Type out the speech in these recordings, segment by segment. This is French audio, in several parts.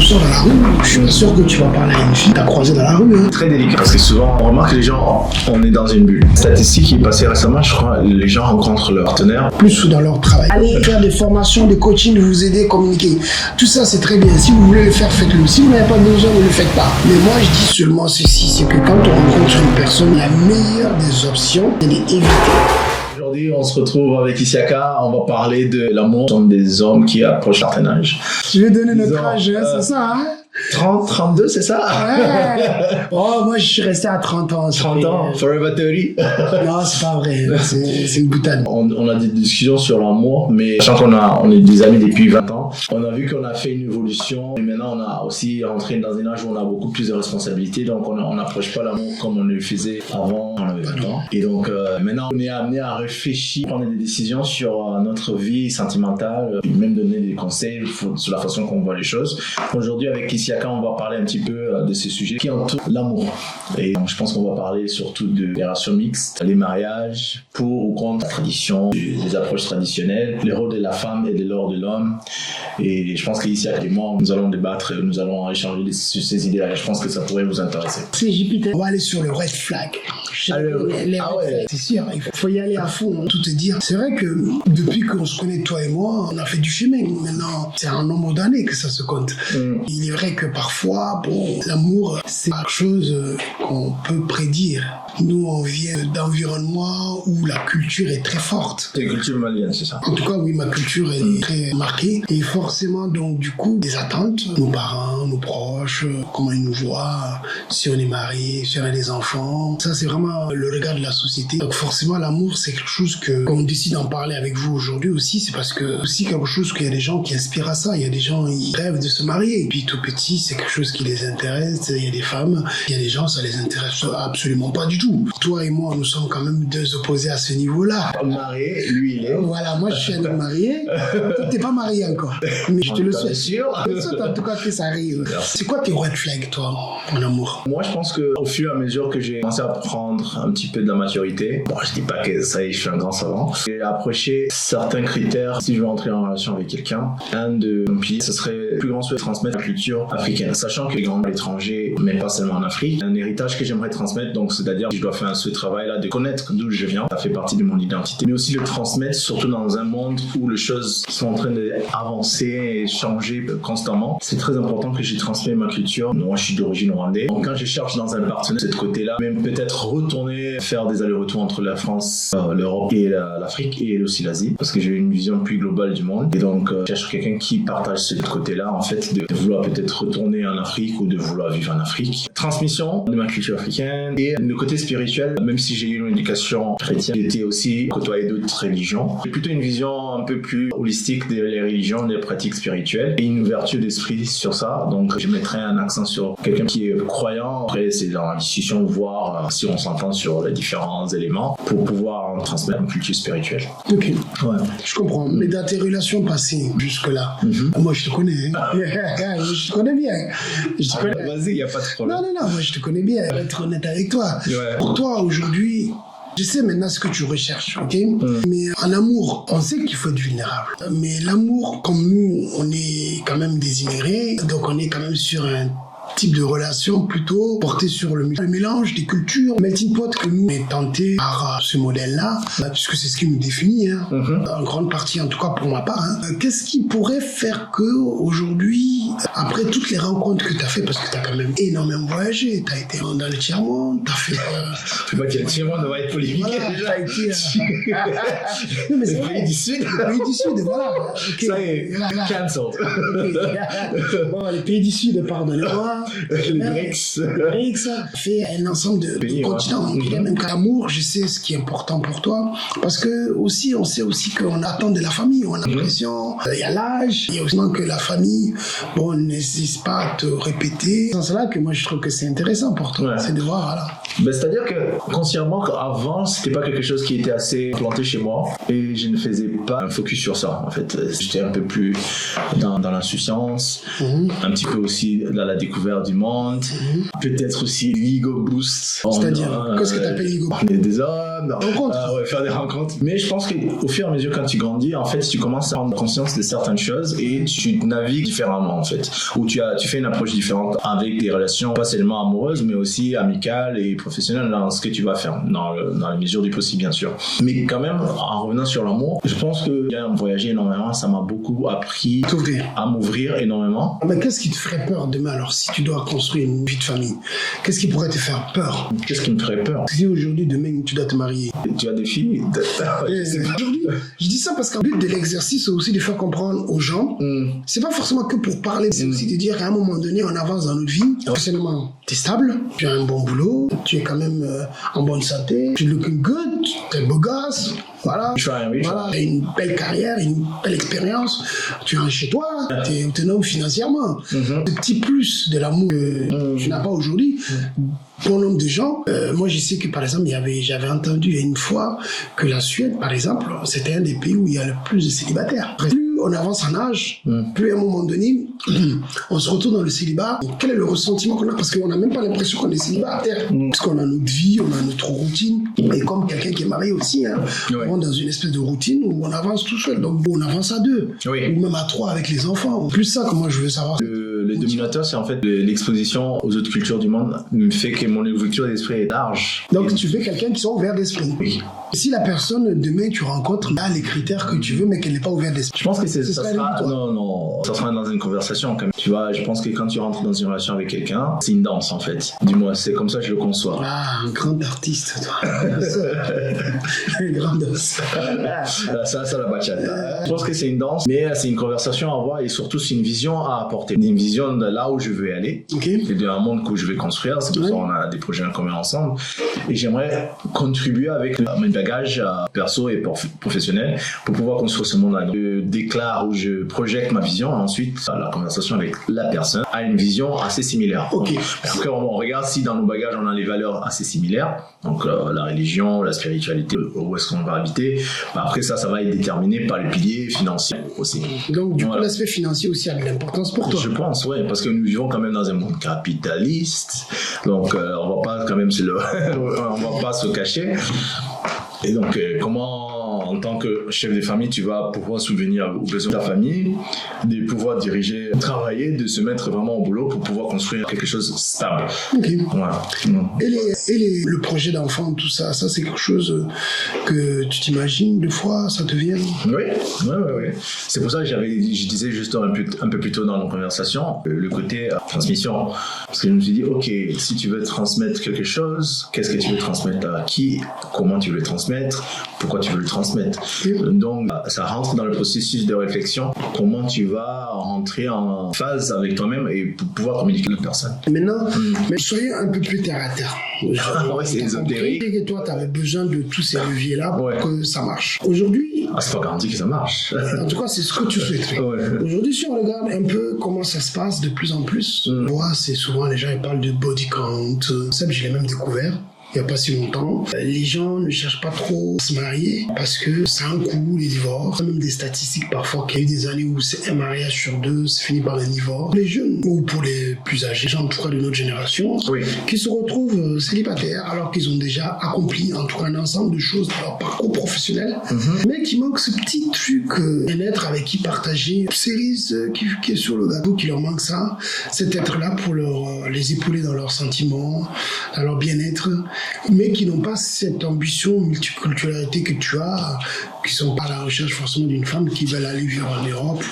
tu sors dans la rue, je suis pas sûr que tu vas parler à une fille que t'as croisée dans la rue. Hein. Très délicat parce que souvent on remarque que les gens, on est dans une bulle. Statistique qui est passée récemment, je crois, les gens rencontrent leur partenaire Plus dans leur travail. Allez faire des formations, des coachings, vous aider à communiquer. Tout ça, c'est très bien. Si vous voulez le faire, faites-le. Si vous n'avez pas besoin, ne le faites pas. Mais moi, je dis seulement ceci, c'est que quand on rencontre une personne, la meilleure des options, c'est d'éviter. Aujourd'hui, on se retrouve avec Isiaka. On va parler de l'amour des hommes qui approchent un certain âge. Je vais donner notre âge, hein, c'est ça, hein? 30, 32, c'est ça? Ouais. Oh, moi, je suis resté à 30 ans. 30 ans, forever 30. Non, c'est pas vrai. C'est une boutade. On a des discussions sur l'amour, mais sachant on est des amis depuis 20 ans, on a vu qu'on a fait une évolution. Et maintenant, on a aussi rentré dans un âge où on a beaucoup plus de responsabilités. Donc, on n'approche pas l'amour comme on le faisait avant, on avait 20 ans. Et donc, maintenant, on est amené à réfléchir, prendre des décisions sur notre vie sentimentale, et même donner des conseils sur la façon qu'on voit les choses. Aujourd'hui, avec Isiaka, on va parler un petit peu de ces sujets qui entourent l'amour. Et donc, je pense qu'on va parler surtout de les relations mixtes, les mariages, pour ou contre la tradition, les approches traditionnelles, les rôles de la femme et de rôle de l'homme. Et je pense qu'Isiaka et moi, nous allons débattre, nous allons échanger sur ces idées-là. Je pense que ça pourrait vous intéresser. C'est Jupiter. On va aller sur le red flag. Ouais. C'est sûr, il faut y aller à fond, tout te dire. C'est vrai que depuis qu'on se connaît, toi et moi, on a fait du chemin. Maintenant, c'est un nombre d'années que ça se compte. Il est vrai que parfois, l'amour, c'est quelque chose qu'on peut prédire. Nous, on vient d'environnements où la culture est très forte. C'est la culture malienne, c'est ça? En tout cas, oui, ma culture est très marquée. Et forcément, donc, du coup, des attentes, nos parents, nos proches, comment ils nous voient, si on est marié, si on a des enfants. Ça, c'est vraiment le regard de la société. Donc, forcément, l'amour, c'est quelque chose que, quand on décide d'en parler avec vous aujourd'hui aussi, c'est parce que, aussi quelque chose qu'il y a des gens qui inspirent à ça. Il y a des gens, ils rêvent de se marier. Et puis, tout petit, c'est quelque chose qui les intéresse. Il y a des femmes, il y a des gens, ça les intéresse absolument pas du tout. Toi et moi, nous sommes quand même deux opposés à ce niveau-là. Marié, lui, il est. Voilà, moi, je suis un homme marié. Toi, t'es pas marié encore. Mais je te le souhaite. Sûr. Je te souhaite en tout cas que ça arrive. C'est quoi tes red flags, toi, en amour? Moi, je pense qu'au fur et à mesure que j'ai commencé à prendre un petit peu de la maturité, bon, je dis pas que ça y est, je suis un grand savant, j'ai approché certains critères. Si je veux entrer en relation avec quelqu'un, un de mes piliers, ce serait le plus grand souhait de transmettre la culture africaine. Sachant que j'ai grandi à l'étranger, mais pas seulement en Afrique, un héritage que j'aimerais transmettre, donc c'est-à-dire que je dois faire ce travail-là de connaître d'où je viens, ça fait partie de mon identité, mais aussi le transmettre, surtout dans un monde où les choses sont en train d'avancer et changer constamment. C'est très important que j'ai transmis ma culture. Moi, je suis d'origine rwandaise. Donc, quand je cherche dans un partenaire de ce côté-là, même peut-être retourner faire des allers-retours entre la France, l'Europe et l'Afrique et aussi l'Asie, parce que j'ai une vision plus globale du monde. Et donc, je cherche quelqu'un qui partage ce côté-là, en fait, de vouloir peut-être retourner en Afrique ou de vouloir vivre en Afrique. Transmission de ma culture africaine et le côté spirituel, même si j'ai eu une éducation chrétienne, j'ai été aussi côtoyé d'autres religions. J'ai plutôt une vision un peu plus holistique des religions, des pratiques spirituelles et une ouverture d'esprit sur ça. Donc, je mettrais un accent sur quelqu'un qui est croyant. Après, c'est dans la discussion, voir si on s'entend sur les différents éléments pour pouvoir transmettre une culture spirituelle. Ok. Ouais. Je comprends. Mais dans tes relations passées, jusque-là, moi, je te connais. Hein. Je te connais bien. Vas-y, il n'y a pas de problème. Non, moi, je te connais bien. Je vais être honnête avec toi. Ouais. Pour toi, aujourd'hui, je sais maintenant ce que tu recherches, ok? Mais en amour, on sait qu'il faut être vulnérable. Mais l'amour, comme nous, on est quand même des immigrés, donc on est quand même sur un type de relation plutôt porté sur le mélange des cultures, melting pot que nous on est tenté par ce modèle-là, puisque c'est ce qui nous définit, hein, en grande partie, en tout cas pour ma part. Hein. Qu'est-ce qui pourrait faire que aujourd'hui, après toutes les rencontres que tu as fait, parce que tu as quand même énormément voyagé, tu as été dans le tiers-monde, tu as fait... C'est pas qu'il y a le tiers-monde, on va être polémique. Voilà, déjà. Non, mais c'est Le vrai. pays du Sud. Le pays du Sud, voilà. Okay. Ça y est, Voilà. cancelled. Okay. Bon, les pays du Sud, pardonnez-moi. Les BRICS. Le BRICS fait un ensemble de continents. Et même l'amour, je sais ce qui est important pour toi. Parce que aussi, on sait aussi qu'on attend de la famille. On a l'impression, il y a l'âge, il y a aussi que la famille, bon, n'hésite pas à te répéter. C'est dans cela que moi, je trouve que c'est intéressant pour toi. Ouais. C'est de voir, voilà. C'est-à-dire que consciemment, avant, c'était pas quelque chose qui était assez planté chez moi et je ne faisais pas un focus sur ça. En fait, j'étais un peu plus dans l'insouciance, un petit peu aussi dans la découverte du monde, peut-être aussi l'ego boost. C'est-à-dire, qu'est-ce que tu appelles l'ego? Parler des hommes, rencontres. faire des rencontres. Mais je pense qu'au fur et à mesure, quand tu grandis, en fait, tu commences à prendre conscience de certaines choses et tu navigues différemment, en fait. Ou tu fais une approche différente avec des relations, pas seulement amoureuses, mais aussi amicales et professionnelles dans ce que tu vas faire, dans la mesure du possible, bien sûr. Mais quand même, en revenant sur l'amour, je pense que j'ai voyagé énormément, ça m'a beaucoup appris à m'ouvrir énormément. Mais qu'est-ce qui te ferait peur demain, alors, si tu dois construire une vie de famille? Qu'est-ce qui pourrait te faire peur? Qu'est-ce qui me ferait peur? Si aujourd'hui, demain, tu dois te marier. Tu as des filles? Aujourd'hui, je dis ça parce qu'en but de l'exercice, c'est aussi de faire comprendre aux gens, c'est pas forcément que pour parler, c'est aussi de dire qu'à un moment donné, on avance dans notre vie. Personnellement, tu es stable, tu as un bon boulot, tu es quand même en bonne santé, tu looking good, tu es beau gosse, voilà. Tu as une belle carrière, une belle expérience, tu rentres chez toi, tu es autonome financièrement. Le petit plus de l'amour que tu n'as pas aujourd'hui, pour nombre de gens, moi je sais que par exemple, j'avais entendu une fois que la Suède, par exemple, c'était un des pays où il y a le plus de célibataires. Plus on avance en âge, plus à un moment donné, on se retrouve dans le célibat. Quel est le ressentiment qu'on a? Parce qu'on n'a même pas l'impression qu'on est célibataire. Parce qu'on a notre vie, on a notre routine. Et comme quelqu'un qui est marié aussi, on est dans une espèce de routine où on avance tout seul. Donc on avance à deux, ou même à trois avec les enfants. Plus ça que moi je veux savoir. Le dominateur, c'est en fait l'exposition aux autres cultures du monde fait que mon ouverture d'esprit est large. Donc tu veux quelqu'un qui soit ouvert d'esprit. Oui. Si la personne, demain, tu rencontres, a les critères que tu veux, mais qu'elle n'est pas ouverte d'esprit. Je pense que ça sera dans une conversation quand même. Tu vois, je pense que quand tu rentres dans une relation avec quelqu'un, c'est une danse en fait. Dis-moi, c'est comme ça que je le conçois. Ah, un grand artiste, toi. Une grande danse. Ça, la bachata. Je pense que c'est une danse, mais c'est une conversation à avoir et surtout c'est une vision à apporter. Une vision de là où je veux aller. Et d'un monde que je vais construire. C'est pour ça qu'on a des projets en commun ensemble. Et j'aimerais contribuer avec mes bagages perso et professionnel pour pouvoir construire ce monde-là. Je déclare ou je projette ma vision. Ensuite, la conversation avec la personne a une vision assez similaire. Après, on regarde si dans nos bagages, on a les valeurs assez similaires. Donc, la religion, la spiritualité, où est-ce qu'on va habiter. Après, ça va être déterminé par les piliers financiers aussi. Donc, du coup, l'aspect financier aussi a de l'importance pour toi. Je pense, oui, parce que nous vivons quand même dans un monde capitaliste. Donc, on va pas quand même on va pas se cacher. Et donc, comment, en tant que chef de famille, tu vas pouvoir subvenir aux besoins de ta famille, de pouvoir diriger, travailler, de se mettre vraiment au boulot pour pouvoir construire quelque chose de stable. Voilà. Et le projet d'enfant, tout ça, c'est quelque chose que tu t'imagines deux fois, ça te vient? Oui. C'est pour ça que je disais juste un peu plus tôt dans nos conversations, le côté transmission. Parce que je me suis dit, ok, si tu veux transmettre quelque chose, qu'est-ce que tu veux transmettre à qui? Comment tu veux le transmettre? Pourquoi tu veux le transmettre? Donc, ça rentre dans le processus de réflexion. Comment tu vas rentrer en phase avec toi-même et pour pouvoir communiquer avec la personne. Maintenant, mais soyez un peu plus terre à terre. C'est ésotérique. Et que toi, tu avais besoin de tous ces leviers-là pour que ça marche. Aujourd'hui... c'est pas garanti que ça marche. En tout cas, c'est ce que tu souhaiterais. Aujourd'hui, si on regarde un peu comment ça se passe de plus en plus, c'est souvent les gens ils parlent de body count. Ça, je l'ai même découvert. Il n'y a pas si longtemps. Les gens ne cherchent pas trop à se marier parce que ça a un coût, les divorces. Il y a même des statistiques parfois qu'il y a eu des années où c'est un mariage sur deux, c'est fini par un divorce. Les jeunes, ou pour les plus âgés, gens en tout cas de notre génération, qui se retrouvent célibataires alors qu'ils ont déjà accompli en tout cas un ensemble de choses dans leur parcours professionnel, mais qui manquent ce petit truc, un être avec qui partager une cerise qui est sur le gâteau, qui leur manque ça, cet être-là pour les épauler dans leurs sentiments, dans leur bien-être, mais qui n'ont pas cette ambition multiculturalité que tu as, qui sont pas à la recherche forcément d'une femme qui veulent aller vivre en Europe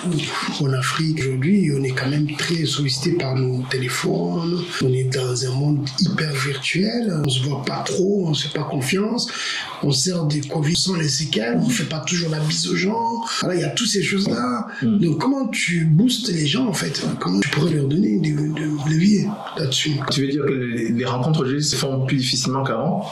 ou en Afrique. Aujourd'hui, on est quand même très sollicité par nos téléphones, on est dans un monde hyper virtuel, on se voit pas trop, on se fait pas confiance, on sert des Covid sans les séquelles, on fait pas toujours la bise aux gens. Voilà, il y a toutes ces choses-là. Donc comment tu boostes les gens en fait? Comment tu pourrais leur donner des leviers là-dessus? Tu veux dire que les rencontres aujourd'hui se font plus difficilement qu'avant?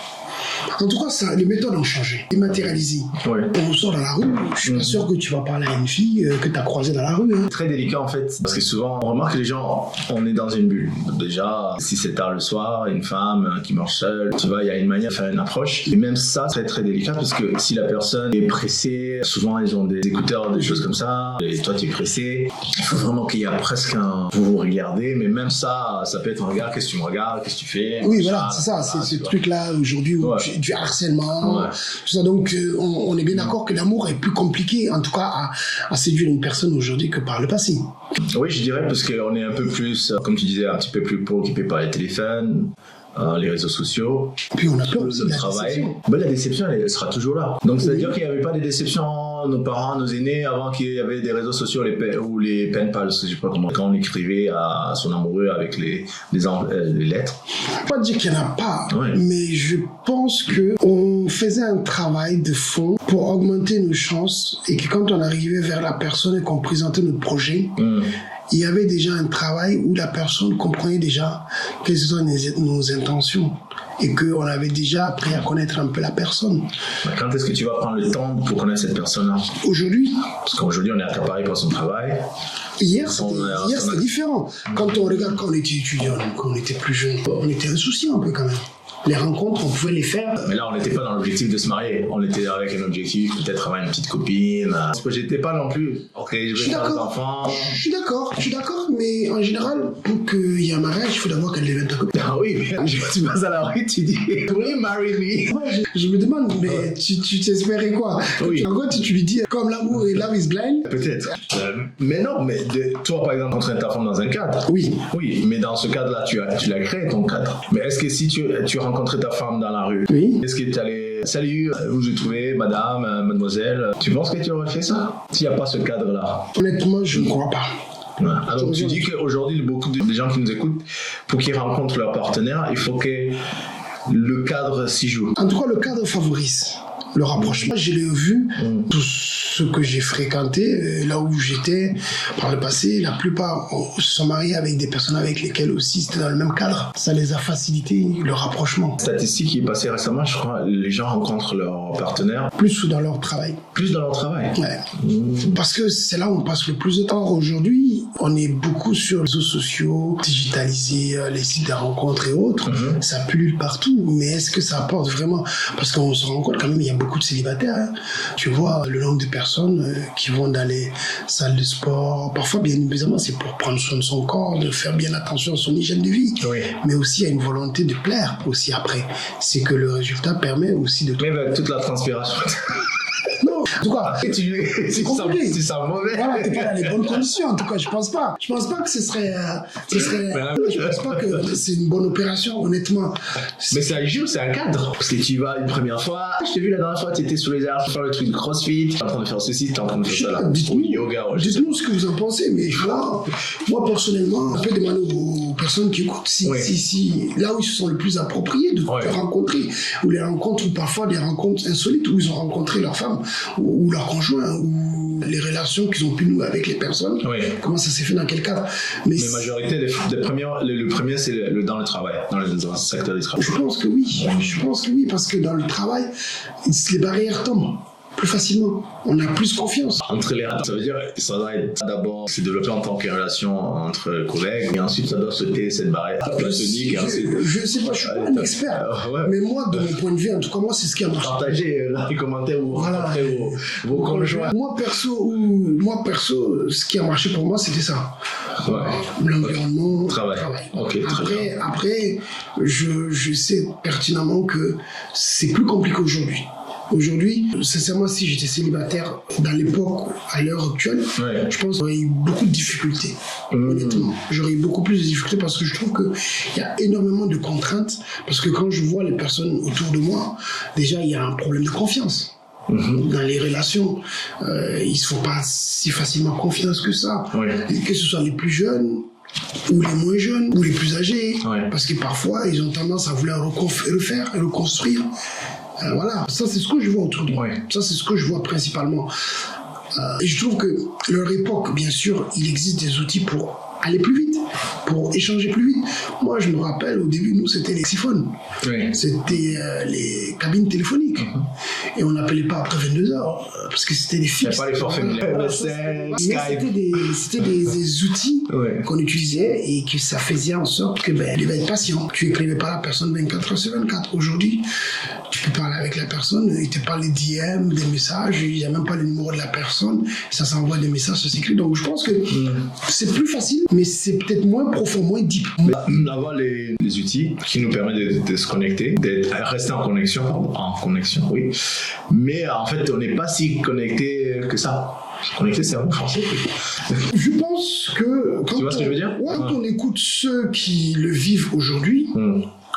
En tout cas, ça, les méthodes ont changé, dématérialisées. Ouais. On sort dans la rue, je suis pas sûr que tu vas parler à une fille que tu as croisée dans la rue. Hein. Très délicat en fait, parce que souvent on remarque que les gens, on est dans une bulle. Déjà, si c'est tard le soir, une femme qui marche seule, tu vois, il y a une manière de faire une approche. Et même ça, c'est très délicat parce que si la personne est pressée, souvent ils ont des écouteurs, des choses comme ça, et toi tu es pressé, il faut vraiment qu'il y ait presque un... Vous vous regardez, mais même ça peut être un regard, qu'est-ce que tu me regardes, qu'est-ce que tu fais. Oui, voilà, c'est ça, c'est ce truc-là aujourd'hui où du harcèlement, tout ça. Donc on est bien d'accord que l'amour est plus compliqué, en tout cas à séduire une personne aujourd'hui que par le passé. Oui, je dirais parce qu'on est un peu plus, comme tu disais, un petit peu plus préoccupé par les téléphones, les réseaux sociaux. Puis on a peur aussi de de la travail. déception. Ben, la déception, elle sera toujours là. Donc, c'est-à-dire qu'il n'y avait pas de déception, nos parents, nos aînés, avant qu'il y avait des réseaux sociaux ou les pen pals, je sais pas comment, quand on écrivait à son amoureux avec les lettres. Pas dire qu'il n'y en a pas, Ouais. mais je pense que on faisait un travail de fond pour augmenter nos chances et que quand on arrivait vers la personne et qu'on présentait notre projet, il y avait déjà un travail où la personne comprenait déjà quelles sont nos intentions et qu'on avait déjà appris à connaître un peu la personne. Quand est-ce que tu vas prendre le temps pour connaître cette personne-là? Aujourd'hui, Parce qu'aujourd'hui, on est accaparé par son travail. hier c'était différent. Quand on regarde, quand on était étudiant, quand on était plus jeune, on était insouciant un peu quand même. Les rencontres, on pouvait les faire. Mais là, on n'était pas dans l'objectif de se marier. On était avec un objectif, peut-être avoir une petite copine. Parce que j'étais pas non plus, ok, je vais faire des enfants. Je suis d'accord, mais en général, pour qu'il y ait un mariage, il faut d'abord qu'elle devienne ta copine. Ah oui, mais tu passes à la rue, tu dis, oui, marry me. Moi, je me demande, mais tu t'espérais quoi? Oui. En gros, tu lui dis, comme l'amour et love is blind. Peut-être. Mais non, mais toi, par exemple, rencontrer ta femme dans un cadre. Oui. Oui, mais dans ce cadre-là, tu l'as créé, ton cadre. Mais est-ce que si tu rencontrais ta femme dans la rue, Oui. est-ce que tu allais, salut, vous vous trouvez, madame, mademoiselle, tu penses que tu aurais fait ça s'il n'y a pas ce cadre-là? Honnêtement, je ne crois pas. Ouais. Alors tu dis qu'aujourd'hui, beaucoup de gens qui nous écoutent, pour qu'ils rencontrent leur partenaire, il faut que le cadre s'y joue. En tout cas, le cadre favorise le rapprochement. Je l'ai vu, tout ce que j'ai fréquenté, là où j'étais par le passé, la plupart se sont mariés avec des personnes avec lesquelles aussi c'était dans le même cadre. Ça les a facilité le rapprochement. Statistique qui est passée récemment, je crois, les gens rencontrent leur partenaire. Plus dans leur travail. Plus dans leur travail. Ouais. Parce que c'est là où on passe le plus de temps. Aujourd'hui, on est beaucoup sur les réseaux sociaux, digitalisés, les sites de rencontres et autres. Ça pullule partout. Mais est-ce que ça apporte vraiment? Parce qu'on se rend compte quand même, il y a beaucoup de célibataires. Hein. Tu vois le nombre de personnes qui vont dans les salles de sport. Parfois, bien évidemment, c'est pour prendre soin de son corps, de faire bien attention à son hygiène de vie. Oui. Mais aussi, il y a une volonté de plaire aussi après. C'est que le résultat permet aussi de... Même avec toute la transpiration. Non, en tout cas, c'est compliqué. Tu sens mauvais. Voilà, t'es pas dans les bonnes conditions. En tout cas, je pense pas. Je pense pas que ce serait. Je pense pas que c'est une bonne opération, honnêtement. Mais c'est un jeu, c'est un cadre. Parce que tu vas une première fois, je t'ai vu la dernière fois, tu étais sur les arbres, faire le truc de CrossFit, t'es en train de faire ceci, t'es en train de faire ça là. Dites-nous, yoga. dites-nous ce que vous en pensez. Mais moi personnellement, on peut demander aux personnes qui écoutent si là où ils se sont le plus appropriés de rencontrer, ou les rencontres, ou parfois des rencontres insolites où ils ont rencontré leur femme ou leur conjoint, ou les relations qu'ils ont pu nouer avec les personnes. Comment ça s'est fait, dans quel cadre. Mais majorité le premier c'est dans le travail, dans le secteur du travail. Je pense que oui, parce que dans le travail, les barrières tombent plus facilement. On a plus confiance. Entre les ça veut dire ça doit être d'abord se développer en tant que relation entre collègues et ensuite ça doit sauter cette barrière platonique. Je sais pas, je suis pas un expert. Mais moi, de mon point de vue, en tout cas, moi, c'est ce qui a marché. Partagez les commentaires ou rencontrez vos conjoints. Moi perso, ce qui a marché pour moi, c'était ça. L'environnement, travail. Okay, après, je sais pertinemment que c'est plus compliqué aujourd'hui. Aujourd'hui, sincèrement, si j'étais célibataire dans l'époque, à l'heure actuelle, je pense que j'aurais eu beaucoup de difficultés. Honnêtement, j'aurais eu beaucoup plus de difficultés parce que je trouve qu'il y a énormément de contraintes. Parce que quand je vois les personnes autour de moi, déjà, il y a un problème de confiance. Dans les relations, ils ne se font pas si facilement confiance que ça. Que ce soit les plus jeunes, ou les moins jeunes, ou les plus âgés. Parce que parfois, ils ont tendance à vouloir reconstruire. Voilà, ça c'est ce que je vois autour de moi. Ça c'est ce que je vois principalement. Et je trouve que leur époque, bien sûr, il existe des outils pour aller plus vite. pour échanger plus vite. Moi, je me rappelle, au début, nous, c'était les siphones. Oui. C'était les cabines téléphoniques. Et on n'appelait pas après 22h, parce que c'était des fixes. Il n'y a pas les forfaits MSN, Skype. C'était des outils qu'on utilisait et que ça faisait en sorte que il devait être patient. Tu n'écrivais pas la personne 24h/24. Aujourd'hui, tu peux parler avec la personne, il te parle des DM, des messages, il n'y a même pas le numéro de la personne, ça s'envoie des messages, ça s'écrit. Donc je pense que c'est plus facile, mais c'est peut-être moins profond, moins deep. D'avoir les outils qui nous permettent de se connecter, d'être resté en connexion, oui. Mais en fait, on n'est pas si connecté que ça. Connecté, c'est un mot français. Je pense que tu vois ce que je veux dire? Quand on écoute ceux qui le vivent aujourd'hui,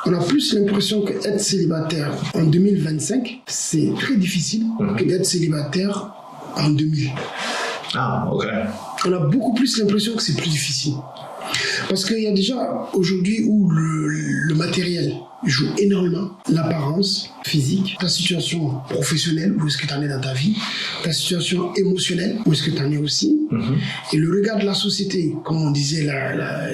on a plus l'impression qu'être célibataire en 2025, c'est très difficile que d'être célibataire en 2000. Ah, ok. On a beaucoup plus l'impression que c'est plus difficile. Parce qu'il y a déjà aujourd'hui où le matériel joue énormément, l'apparence physique, ta situation professionnelle, où est-ce que tu en es dans ta vie, ta situation émotionnelle, où est-ce que tu en es aussi, et le regard de la société, comme on disait,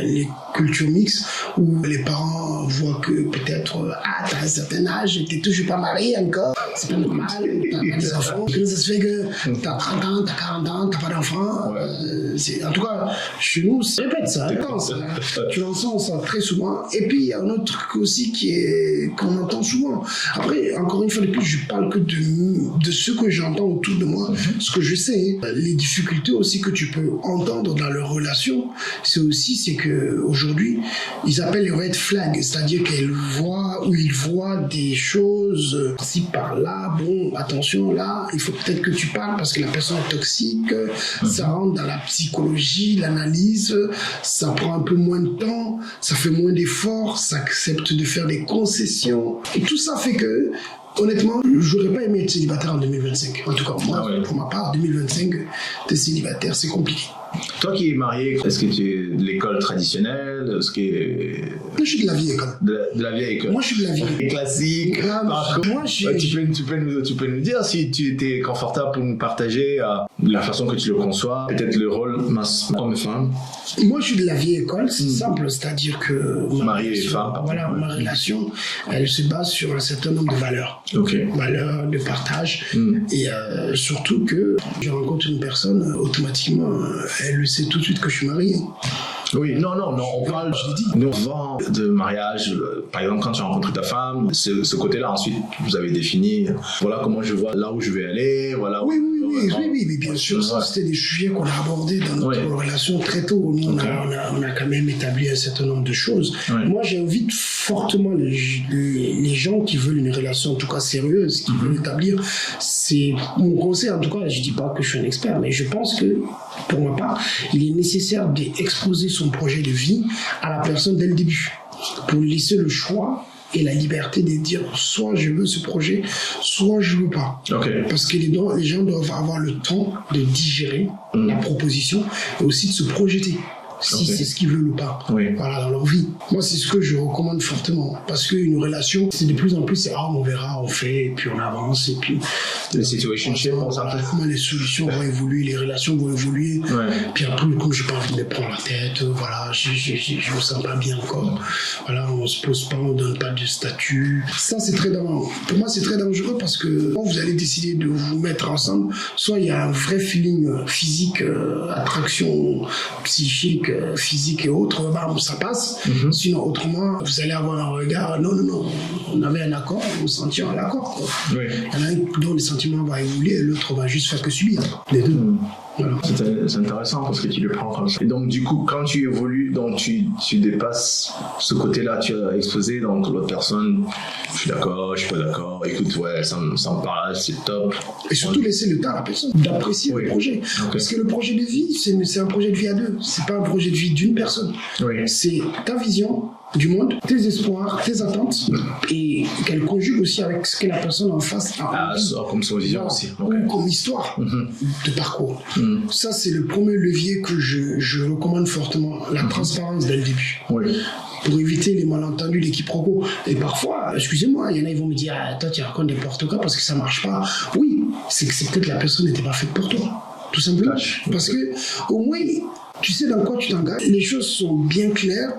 les cultures mixtes, où les parents voient que peut-être, t'as un certain âge, t'es toujours pas marié encore, c'est pas normal, t'as pas des enfants, que ça se fait que t'as 30 ans, t'as 40 ans, t'as pas d'enfants, en tout cas, chez nous, c'est répète ça, intense, tu l'entends ça très souvent, et puis il y a un autre truc aussi qu'on entend souvent. Après, encore une fois de plus, je parle que de ce que j'entends autour de moi, ce que je sais. Les difficultés aussi que tu peux entendre dans leur relation, c'est que aujourd'hui, ils appellent les red flags, c'est-à-dire qu'ils voient des choses ci par là, bon, attention là, il faut peut-être que tu parles parce que la personne est toxique, ça rentre dans la psychologie, l'analyse, ça prend un peu moins de temps, ça fait moins d'efforts, ça accepte de faire des concessions. Et tout ça fait que, honnêtement, j'aurais pas aimé être célibataire en 2025. En tout cas, moi, pour ma part, 2025, t'es célibataire, c'est compliqué. Toi qui es marié, est-ce que tu es de l'école traditionnelle? Est-ce que... Moi, je suis de la vieille école. De la vieille école. Moi, je suis de la vieille école. Classique. Moi, tu peux nous dire si tu étais confortable pour nous partager la façon que tu le conçois, peut-être le rôle homme et femme. Moi, je suis de la vieille école, c'est simple, c'est-à-dire que mari et femme. Voilà, ma relation, elle se base sur un certain nombre de valeurs. Valeurs de partage. Et surtout que je rencontre une personne, automatiquement, elle le sait tout de suite que je suis marié. Oui, non, on parle, je l'ai dit. Nous, avant de mariage, par exemple, quand tu as rencontré ta femme, ce côté-là, ensuite, vous avez défini, voilà comment je vois là où je vais aller, voilà. Oui, mais bien sûr, ça, c'était des sujets qu'on a abordés dans notre relation très tôt. Nous, on a quand même établi un certain nombre de choses. Moi, j'invite fortement les gens qui veulent une relation, en tout cas sérieuse, qui veulent établir, c'est mon conseil, en tout cas, je dis pas que je suis un expert, mais je pense que, pour ma part, il est nécessaire d'exposer son projet de vie à la personne dès le début, pour lui laisser le choix et la liberté de dire soit je veux ce projet, soit je veux pas. Parce que les gens doivent avoir le temps de digérer la proposition et aussi de se projeter. Si c'est ce qu'ils veulent ou pas, voilà, dans leur vie. Moi, c'est ce que je recommande fortement, parce qu'une relation, c'est de plus en plus, on verra, on fait, et puis on avance, et puis... Les situationships, comment les solutions vont évoluer, les relations vont évoluer, puis après, comme j'ai pas envie de me prendre la tête, voilà, je me sens pas bien encore, voilà, on se pose pas, on donne pas de statut. Ça, c'est très dangereux. Pour moi, c'est très dangereux, parce que quand vous allez décider de vous mettre ensemble, soit il y a un vrai feeling physique, attraction psychique, physique et autres, ça passe. Sinon, autrement, vous allez avoir un regard, non, on avait un accord, on se sentit en accord. Il y en a un dont les sentiments vont évoluer et l'autre va juste faire que subir. Les deux. Voilà. C'est intéressant parce que tu le prends comme ça. Et donc, du coup, quand tu évolues, donc tu dépasses ce côté-là, tu as exposé, donc l'autre personne, je suis d'accord, je suis pas d'accord, écoute, ça me parle, c'est top. Et surtout, laisser le temps à la personne d'apprécier le projet. Parce que le projet de vie, c'est un projet de vie à deux. C'est pas un projet de vie d'une personne. C'est ta vision du monde, tes espoirs, tes attentes, et qu'elle conjugue aussi avec ce que la personne en face a. Comme son vision aussi. Ou comme histoire de parcours. Ça, c'est le premier levier que je recommande fortement, la transparence dès le début. Pour éviter les malentendus, les quiproquos. Et parfois, excusez-moi, il y en a, ils vont me dire, toi, tu racontes n'importe quoi parce que ça marche pas. Oui, c'est que peut-être la personne n'était pas faite pour toi. Tout simplement. Parce que, au moins, Tu sais dans quoi tu t'engages. Les choses sont bien claires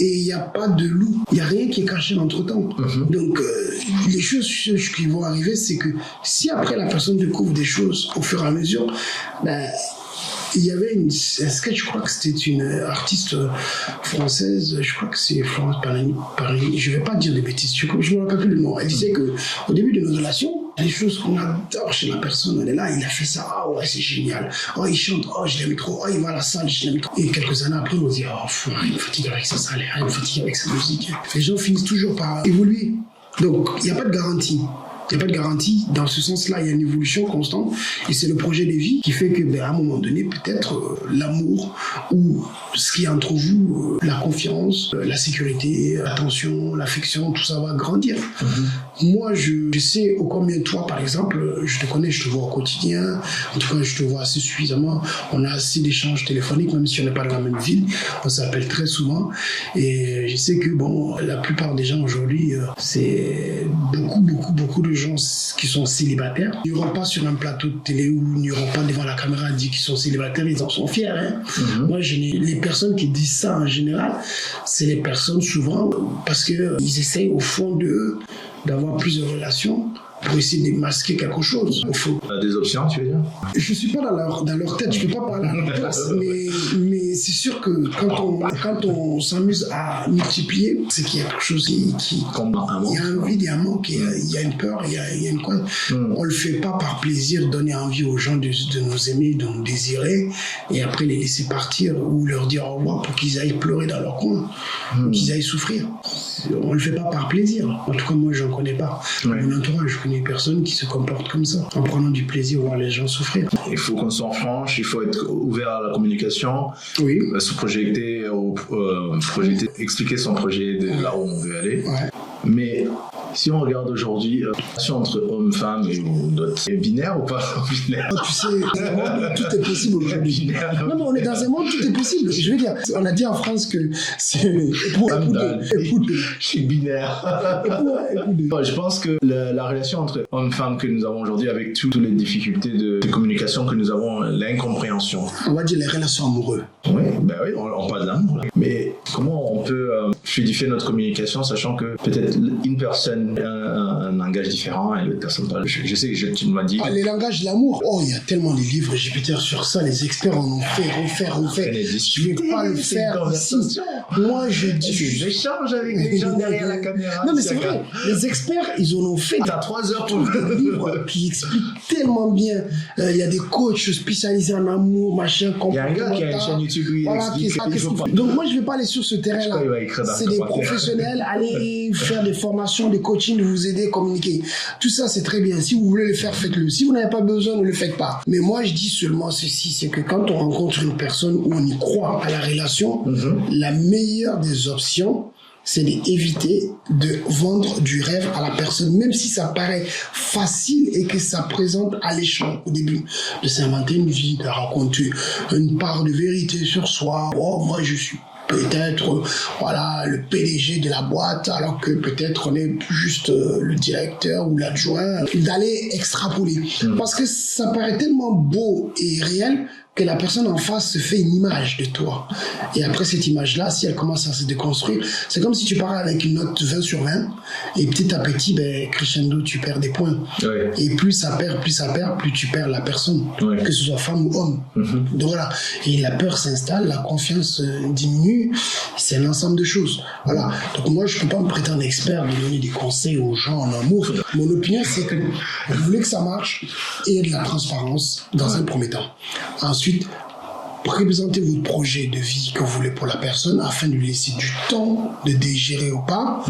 et il n'y a pas de loup. Il n'y a rien qui est caché entre-temps. Donc, les choses qui vont arriver, c'est que si après la personne découvre des choses au fur et à mesure, il y avait un sketch, je crois que c'était une artiste française, je crois que c'est Florence Paris, je ne vais pas dire des bêtises, je ne me rappelle plus le nom. Elle disait qu'au début de nos relations, les choses qu'on adore chez la personne, elle est là, il a fait ça, ah ouais, c'est génial. Oh, il chante, oh, je l'aime trop, oh, il va à la salle, je l'aime trop. Et quelques années après, on dit, oh, il me fatigue avec ça, il me fatigue avec sa musique. Les gens finissent toujours par évoluer. Donc, il n'y a pas de garantie. Il n'y a pas de garantie. Dans ce sens-là, il y a une évolution constante. Et c'est le projet de vie qui fait que, à un moment donné, peut-être l'amour ou ce qui est entre vous, la confiance, la sécurité, l'attention, l'affection, tout ça va grandir. Moi, je sais au combien toi, par exemple, je te connais, je te vois au quotidien. En tout cas, je te vois assez suffisamment. On a assez d'échanges téléphoniques, même si on n'est pas dans la même ville. On s'appelle très souvent. Et je sais que, la plupart des gens aujourd'hui, c'est beaucoup de gens qui sont célibataires. Ils n'iront pas sur un plateau de télé ou ils n'iront pas devant la caméra dire qu'ils sont célibataires, ils en sont fiers. Moi, les personnes qui disent ça en général, c'est les personnes souvent parce qu'ils essayent au fond d'eux d'avoir plusieurs relations pour essayer de masquer quelque chose. Des options, tu veux dire? Je ne suis pas dans leur tête, je ne peux pas parler à leur place, mais c'est sûr que quand on s'amuse à multiplier, c'est qu'il y a quelque chose qui il y a un vide, il y a un manque, il y a une peur, il y a une quoi. On ne le fait pas par plaisir, donner envie aux gens de nous aimer, de nous désirer, et après les laisser partir ou leur dire au revoir pour qu'ils aillent pleurer dans leur coin, qu'ils aillent souffrir. On ne le fait pas par plaisir. En tout cas, moi, je n'en connais pas. Mon entourage, je connais une personne qui se comporte comme ça, en prenant du plaisir à voir les gens souffrir. Il faut qu'on soit franche, il faut être ouvert à la communication, se projeter, expliquer son projet de là où on veut aller. Mais si on regarde aujourd'hui, la relation entre hommes-femmes et d'autres, c'est binaire ou pas binaire? Tu sais, tout est possible aujourd'hui. Non, mais on est dans un monde, tout est possible. Je veux dire, on a dit en France que c'est époux. Je suis binaire. Je pense que la relation entre hommes-femmes que nous avons aujourd'hui, avec toutes les difficultés de communication que nous avons, l'incompréhension. On va dire les relations amoureuses. Oui, on parle d'amour. Mais comment on peut fluidifier notre communication, sachant que peut-être une personne a un langage différent et l'autre personne pas. Je sais que tu m'as dit. Les langages de l'amour. Oh, il y a tellement de livres Jupiter sur ça. Les experts en ont fait. Je ne vais pas le faire ici. Moi, je dis. J'échange avec les gens derrière la caméra. Non, mais c'est vrai. Les experts, ils en ont fait. T'as 3 heures pour des livres qui expliquent tellement bien. Il y a des coachs spécialisés en amour, machin. Il y a un gars qui a une chaîne YouTube où il explique. Donc, moi, je ne vais pas aller sur ce terrain-là. C'est des professionnels. Allez faire des formations, des coachings, vous aider à communiquer. Tout ça, c'est très bien. Si vous voulez le faire, faites-le. Si vous n'avez pas besoin, ne le faites pas. Mais moi, je dis seulement ceci, c'est que quand on rencontre une personne où on y croit à la relation, la meilleure des options, c'est d'éviter de vendre du rêve à la personne, même si ça paraît facile et que ça présente alléchant au début, de s'inventer une vie, de raconter une part de vérité sur soi. Oh, moi, je suis peut-être le PDG de la boîte, alors que peut-être on est juste le directeur ou l'adjoint, d'aller extrapoler. Parce que ça paraît tellement beau et réel que la personne en face se fait une image de toi. Et après cette image-là, si elle commence à se déconstruire, c'est comme si tu pars avec une note 20 sur 20, et petit à petit, crescendo, tu perds des points. Et plus ça perd, plus tu perds la personne, que ce soit femme ou homme. Donc voilà. Et la peur s'installe, la confiance diminue, c'est un ensemble de choses. Voilà. Donc moi, je ne peux pas me prétendre expert de donner des conseils aux gens en amour. Mon opinion, c'est que vous voulez que ça marche, et de la transparence dans un premier temps. Ensuite, présentez votre projet de vie que vous voulez pour la personne afin de lui laisser du temps de digérer ou pas.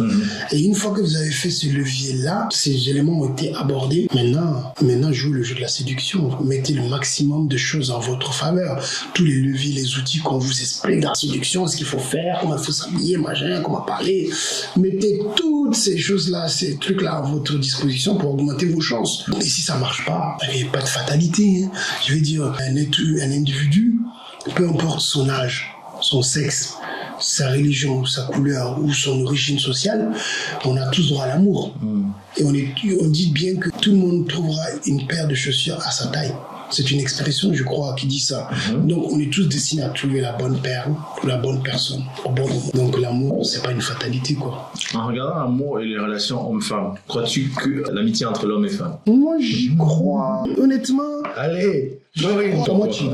Et une fois que vous avez fait ce levier-là, ces éléments ont été abordés. Maintenant, jouez le jeu de la séduction. Mettez le maximum de choses en votre faveur. Tous les leviers, les outils qu'on vous explique dans la séduction, ce qu'il faut faire, comment il faut s'habiller, machin, comment parler. Mettez toutes ces choses-là, ces trucs-là à votre disposition pour augmenter vos chances. Et si ça marche pas, il n'y a pas de fatalité. Je veux dire, un individu, peu importe son âge, son sexe, sa religion, sa couleur ou son origine sociale, on a tous droit à l'amour. Et on dit bien que tout le monde trouvera une paire de chaussures à sa taille. C'est une expression, je crois, qui dit ça. Donc, on est tous destinés à trouver la bonne perle ou la bonne personne au bon moment. Donc, l'amour, c'est pas une fatalité, quoi. En regardant l'amour et les relations homme-femme, crois-tu que l'amitié entre l'homme et femme? Moi, j'y crois. Honnêtement. Allez, à moitié.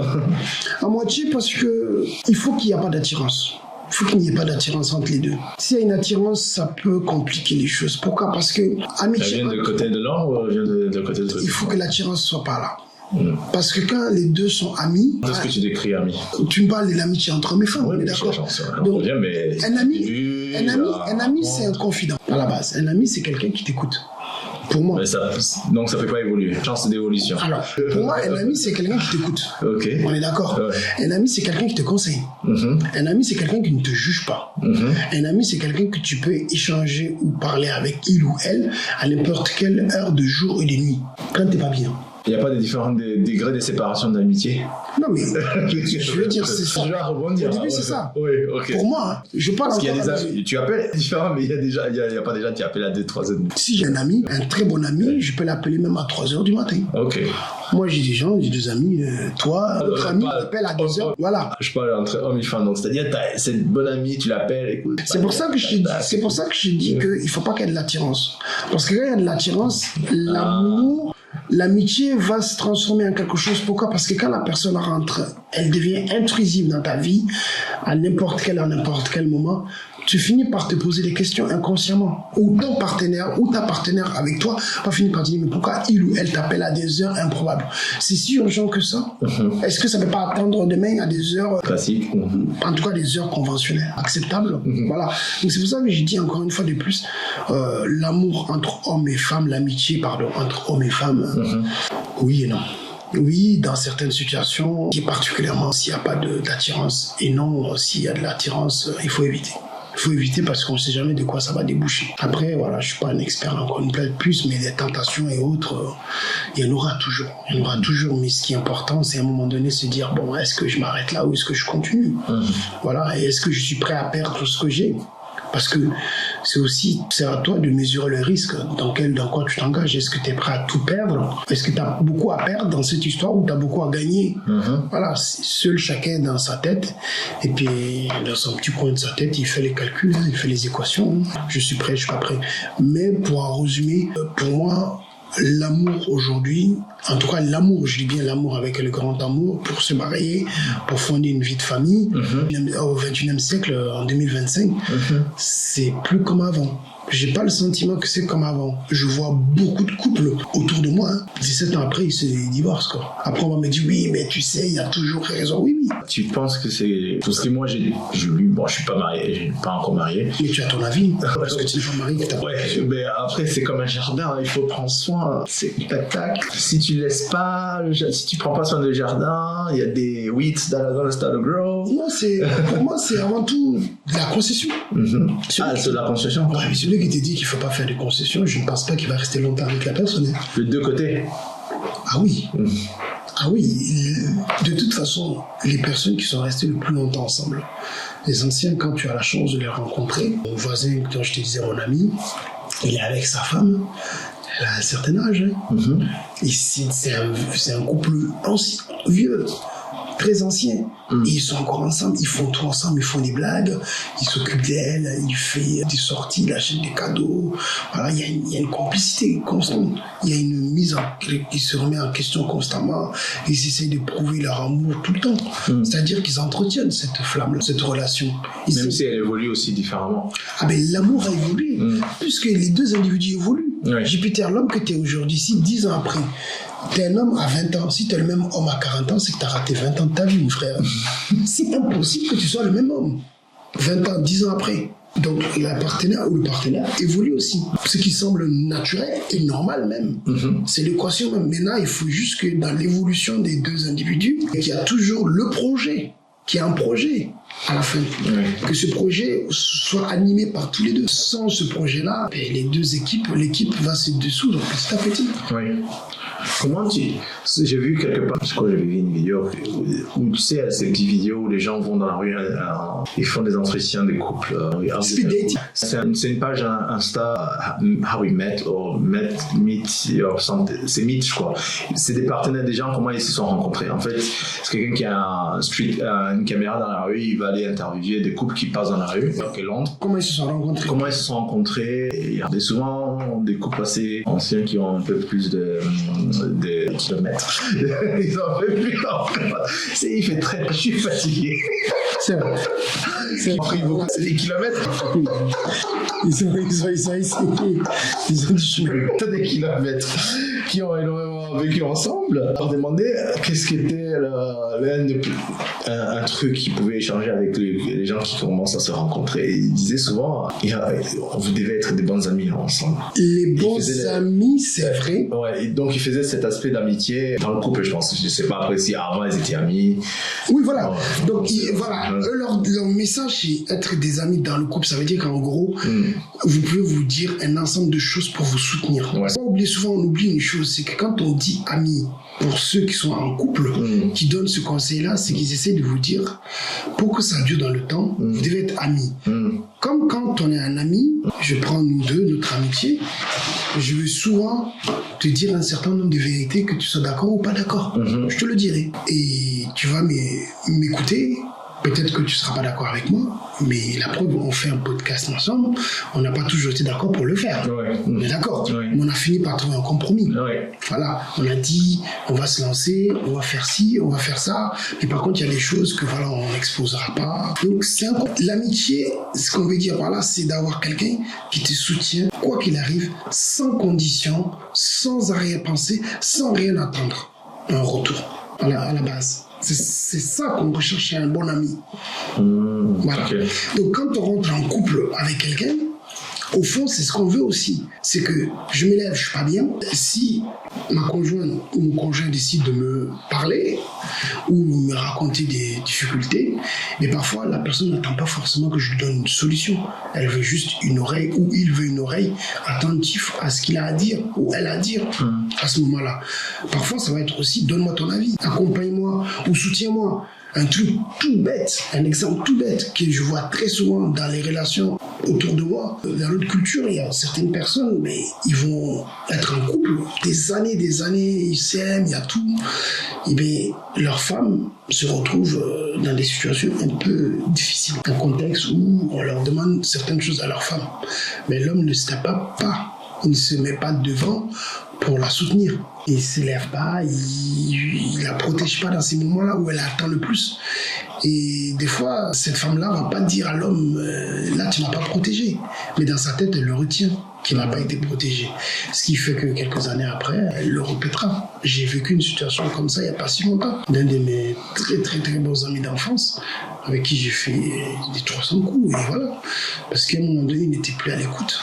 À moitié parce que il faut qu'il n'y ait pas d'attirance. Il faut qu'il n'y ait pas d'attirance entre les deux. S'il y a une attirance, ça peut compliquer les choses. Pourquoi? Parce que amitié. Ça vient du côté de l'homme ou vient du côté de l'autre? Il faut que l'attirance soit pas là. Parce que quand les deux sont amis... Qu'est-ce que tu décris, ami? Tu me parles de l'amitié entre hommes et femmes, Oui, on est d'accord? Donc, mais un ami, c'est un confident. À la base, un ami, c'est quelqu'un qui t'écoute. Pour moi. Mais donc ça ne fait pas évoluer. Chance d'évolution. Alors, pour moi, un ami, c'est quelqu'un qui t'écoute. Ok. On est d'accord. Ouais. Un ami, c'est quelqu'un qui te conseille. Un ami, c'est quelqu'un qui ne te juge pas. Un ami, c'est quelqu'un que tu peux échanger ou parler avec il ou elle à n'importe quelle heure de jour et de nuit. Quand t'es pas bien. Il n'y a pas de différents degrés de séparation d'amitié? Non, mais je veux dire, c'est ça. Je vais rebondir. Au début, c'est ça. Oui, ok. Pour moi, je parle parce qu'il y a encore... tu appelles différents, mais il y a pas déjà, tu appelles à 2-3 heures. Si j'ai un ami, un très bon ami, je peux l'appeler même à 3 heures du matin. Ok. Moi, j'ai des amis, toi, notre ami t'appelle à 2 heures, voilà. Je parle entre hommes et femmes, donc c'est-à-dire, c'est une bonne amie, tu l'appelles, écoute. C'est pour ça que je dis qu'il ne faut pas qu'il y ait de l'attirance. Parce que quand il y a de l'attirance, l'amour, l'amitié va se transformer en quelque chose. Pourquoi? Parce que quand la personne rentre, elle devient intrusive dans ta vie, à n'importe quel moment, tu finis par te poser des questions inconsciemment. Ou ton partenaire, ou ta partenaire avec toi, va finir par te dire, mais pourquoi il ou elle t'appelle à des heures improbables? C'est si urgent que ça? Est-ce que ça ne peut pas attendre demain à des heures... classiques. En tout cas, des heures conventionnelles, acceptables. Voilà. Donc c'est pour ça que je dis encore une fois de plus, l'amour entre hommes et femmes, l'amitié, pardon, entre hommes et femmes, oui et non. Oui, dans certaines situations, et particulièrement s'il n'y a pas d'attirance, et non, s'il y a de l'attirance, il faut éviter. Il faut éviter parce qu'on ne sait jamais de quoi ça va déboucher. Après, voilà, je ne suis pas un expert encore une fois de plus, mais les tentations et autres, il y en aura toujours. Il y en aura toujours, mais ce qui est important, c'est à un moment donné se dire, bon, est-ce que je m'arrête là ou est-ce que je continue? Voilà, et est-ce que je suis prêt à perdre tout ce que j'ai? Parce que c'est à toi de mesurer le risque dans quoi tu t'engages. Est-ce que tu es prêt à tout perdre? Est-ce que tu as beaucoup à perdre dans cette histoire ou tu as beaucoup à gagner? Voilà, seul chacun dans sa tête. Et puis, dans son petit coin de sa tête, il fait les calculs, il fait les équations. Je suis prêt, je suis pas prêt. Mais pour en résumer, pour moi, l'amour aujourd'hui, en tout cas l'amour, je dis bien l'amour avec le grand amour, pour se marier, pour fonder une vie de famille, au XXIe siècle, en 2025, c'est plus comme avant. J'ai pas le sentiment que c'est comme avant. Je vois beaucoup de couples autour de moi, 17 ans après, ils se divorcent, quoi. Après, on va me dire, oui, mais tu sais, il y a toujours raison. Oui. Tu penses que c'est... Parce que moi, bon, je suis pas marié, je suis pas encore marié. Mais tu as ton avis, parce que tu n'es pas marié. Ouais, mais après, c'est comme un jardin, il faut prendre soin. C'est tac-tac. Si tu prends pas soin du jardin, il y a des weeds dans le stade grow. Non, pour moi, c'est avant tout de la concession. C'est de la concession. Ouais, mais celui qui te dit qu'il ne faut pas faire de concessions, je ne pense pas qu'il va rester longtemps avec la personne. De deux côtés. Ah oui. Ah oui. De toute façon, les personnes qui sont restées le plus longtemps ensemble, les anciens, quand tu as la chance de les rencontrer, mon voisin, quand je te disais mon ami, il est avec sa femme, elle a un certain âge. Et c'est un couple ancien, vieux, très ancien. Et ils sont encore ensemble, ils font tout ensemble, ils font des blagues, ils s'occupent d'elle, il fait des sorties, il achète des cadeaux. Voilà, il y a une complicité constante. Il y a une mise qui se remet en question constamment. Ils essayent de prouver leur amour tout le temps. C'est-à-dire qu'ils entretiennent cette flamme, cette relation. Même si elle évolue aussi différemment. Ah ben l'amour a évolué, puisque les deux individus évoluent. Oui. Jupiter, l'homme que tu es aujourd'hui, si 10 ans après, t'es un homme à 20 ans, si t'es le même homme à 40 ans, c'est que t'as raté 20 ans de ta vie, mon frère. C'est impossible que tu sois le même homme 20 ans, 10 ans après. Donc la partenaire ou le partenaire évolue aussi. Ce qui semble naturel et normal même. C'est l'équation même. Maintenant, il faut juste que dans l'évolution des deux individus, il y a toujours le projet, qui est un projet à la fin. Que ce projet soit animé par tous les deux. Sans ce projet-là, les deux équipes, l'équipe va se dissoudre petit à petit. Oui. Comment j'ai vu quelque part, je crois que j'avais vu une vidéo où tu sais, ces petites vidéos où les gens vont dans la rue, ils font des entretiens des couples. Speed dating. C'est une page Insta, How We Met, ou Meet, c'est Meet, je crois. C'est des partenaires, des gens, comment ils se sont rencontrés. En fait, c'est quelqu'un qui a une caméra dans la rue, il va aller interviewer des couples qui passent dans la rue, donc Londres. Comment ils se sont rencontrés? Il y a souvent des couples assez anciens qui ont un peu plus de kilomètres. Ils ont un peu plus. Il fait très. Je suis fatigué. C'est vrai. C'est des kilomètres. Ils ont du chemin. Des kilomètres qui ont énormément vécu ensemble. On leur demandait qu'est-ce qu'était un truc qui pouvait échanger avec les gens qui commencent à se rencontrer. Et ils disaient souvent, vous devez être des bons amis ensemble. Les bons amis, c'est vrai. Ouais, donc ils faisaient cet aspect d'amitié dans le couple, je pense. Je sais pas après si avant ils étaient amis. Oui, voilà. Donc voilà, leur message, c'est être des amis dans le couple. Ça veut dire qu'en gros, vous pouvez vous dire un ensemble de choses pour vous soutenir. Ouais. Souvent, on oublie une chose, c'est que quand on dit amis, pour ceux qui sont en couple, qui donnent ce conseil-là, c'est qu'ils essaient de vous dire, pour que ça dure dans le temps, vous devez être amis. Comme quand on est un ami, je prends nous deux, notre amitié, je vais souvent te dire un certain nombre de vérités, que tu sois d'accord ou pas d'accord. Je te le dirai. Et tu vas m'écouter. Peut-être que tu ne seras pas d'accord avec moi, mais la preuve, on fait un podcast ensemble, on n'a pas toujours été d'accord pour le faire. Ouais. On est d'accord, mais on a fini par trouver un compromis. Ouais. Voilà, on a dit, on va se lancer, on va faire ci, on va faire ça, mais par contre, il y a des choses que voilà, on n'exposera pas. Donc, l'amitié, ce qu'on veut dire par là, c'est d'avoir quelqu'un qui te soutient, quoi qu'il arrive, sans condition, sans arrière-pensée, sans rien attendre. Un retour, à la base. C'est ça qu'on recherche chez un bon ami. Voilà. Okay. Donc quand on rentre en couple avec quelqu'un, au fond, c'est ce qu'on veut aussi. C'est que je me lève, je suis pas bien. Si ma conjointe ou mon conjoint décide de me parler ou me raconter des difficultés, mais parfois la personne n'attend pas forcément que je lui donne une solution. Elle veut juste une oreille ou il veut une oreille attentive à ce qu'il a à dire ou elle a à dire à ce moment-là. Parfois, ça va être aussi donne-moi ton avis, accompagne-moi ou soutiens-moi. Un truc tout bête, un exemple tout bête que je vois très souvent dans les relations autour de moi. Dans notre culture, il y a certaines personnes, mais ils vont être en couple des années, ils s'aiment, il y a tout. Et bien, leur femme se retrouve dans des situations un peu difficiles, un contexte où on leur demande certaines choses à leur femme. Mais l'homme ne se tape pas, il ne se met pas devant pour la soutenir. Il ne s'élève pas, il la protège pas dans ces moments-là où elle attend le plus. Et des fois, cette femme-là va pas dire à l'homme, là tu m'as pas protégé. Mais dans sa tête, elle le retient, qu'il n'a pas été protégé. Ce qui fait que quelques années après, elle le répétera. J'ai vécu une situation comme ça il n'y a pas si longtemps. D'un de mes très très très bons amis d'enfance, avec qui j'ai fait des 300 coups, et voilà. Parce qu'à un moment donné, il n'était plus à l'écoute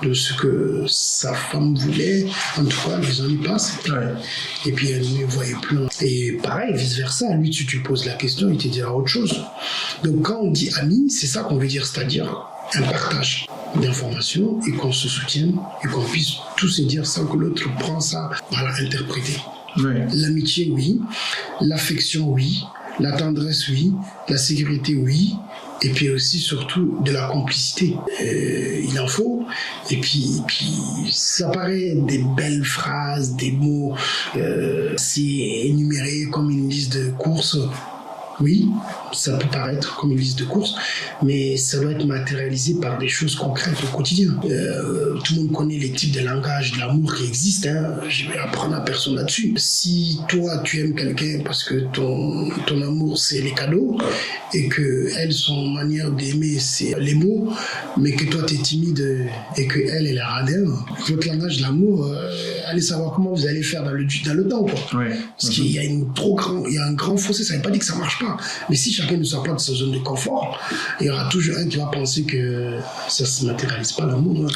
de ce que sa femme voulait. En tout cas, les années passent. Et puis elle ne voyait plus. Et pareil, vice-versa. Lui, tu poses la question, il te dira autre chose. Donc quand on dit ami, c'est ça qu'on veut dire, c'est-à-dire un partage d'informations et qu'on se soutienne et qu'on puisse tout se dire sans que l'autre prenne ça à l'interpréter. L'amitié, oui. L'affection, oui. La tendresse, oui. La sécurité, oui. Et puis aussi, surtout, de la complicité. Il en faut. Et puis, ça paraît des belles phrases, des mots, c'est énuméré comme une liste de courses. Oui, ça peut paraître comme une liste de courses, mais ça doit être matérialisé par des choses concrètes au quotidien. Tout le monde connaît les types de langage de l'amour qui existent. Je vais apprendre à personne là-dessus. Si toi, tu aimes quelqu'un parce que ton amour, c'est les cadeaux, et que elle, son manière d'aimer, c'est les mots, mais que toi, tu es timide et que elle est radin, votre langage de l'amour, allez savoir comment vous allez faire dans le temps, quoi. Ouais. Parce qu'il y a un grand fossé. Ça ne veut pas dire que ça marche pas. Mais si chacun ne sort pas de sa zone de confort, il y aura toujours un qui va penser que ça ne se matérialise pas l'amour.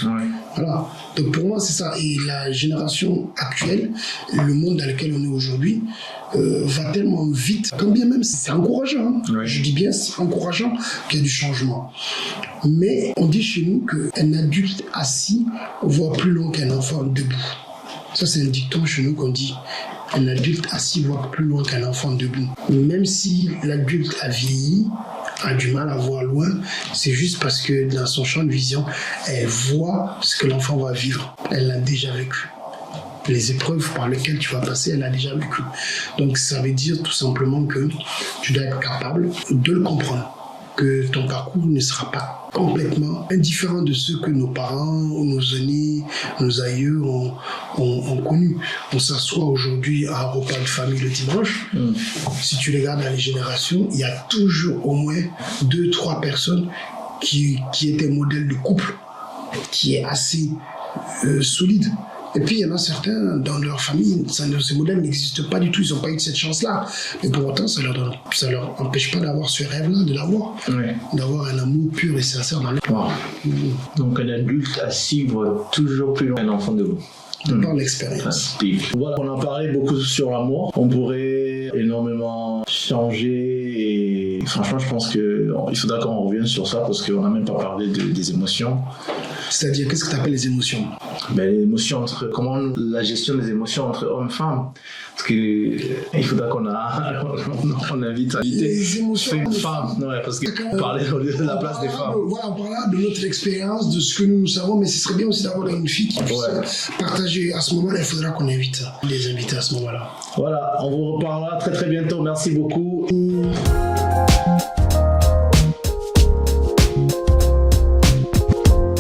Voilà. Donc pour moi, c'est ça. Et la génération actuelle, le monde dans lequel on est aujourd'hui, va tellement vite, quand bien même c'est encourageant. Je dis bien c'est encourageant qu'il y ait du changement. Mais on dit chez nous qu'un adulte assis voit plus long qu'un enfant debout. Ça, c'est un dicton chez nous qu'on dit. Un adulte assis voit plus loin qu'un enfant debout. Même si l'adulte a vieilli, a du mal à voir loin, c'est juste parce que dans son champ de vision, elle voit ce que l'enfant va vivre. Elle l'a déjà vécu. Les épreuves par lesquelles tu vas passer, elle a déjà vécu. Donc ça veut dire tout simplement que tu dois être capable de le comprendre, que ton parcours ne sera pas complètement indifférent de ceux que nos parents, nos aînés, nos aïeux ont connus. On s'assoit aujourd'hui à un repas de famille le dimanche. Si tu regardes dans les générations, il y a toujours au moins 2-3 personnes qui étaient modèles de couple, qui est assez solide. Et puis, il y en a certains, dans leur famille, ces modèles n'existent pas du tout, ils n'ont pas eu cette chance-là. Mais pour autant, ça leur empêche pas d'avoir ce rêve-là, de l'avoir. Ouais. D'avoir un amour pur et sincère dans les... Wow. Donc, un adulte assis voit toujours plus loin qu'un enfant debout. Par l'expérience. Voilà, on a parlé beaucoup sur l'amour. On pourrait énormément changer et franchement, je pense qu'il faudra qu'on revienne sur ça parce qu'on n'a même pas parlé des émotions. C'est-à-dire, qu'est-ce que tu appelles les émotions? Les émotions comment la gestion des émotions entre hommes et femmes. Parce qu'il faudra qu'on invite à inviter les émotions une femme. Ouais, parce qu'on parlait de la place des femmes. Voilà, on parlera de notre expérience, de ce que nous savons, mais ce serait bien aussi d'avoir une fille qui puisse partager. À ce moment-là, il faudra qu'on invite les invités à ce moment-là. Voilà, on vous reparlera très très bientôt. Merci beaucoup.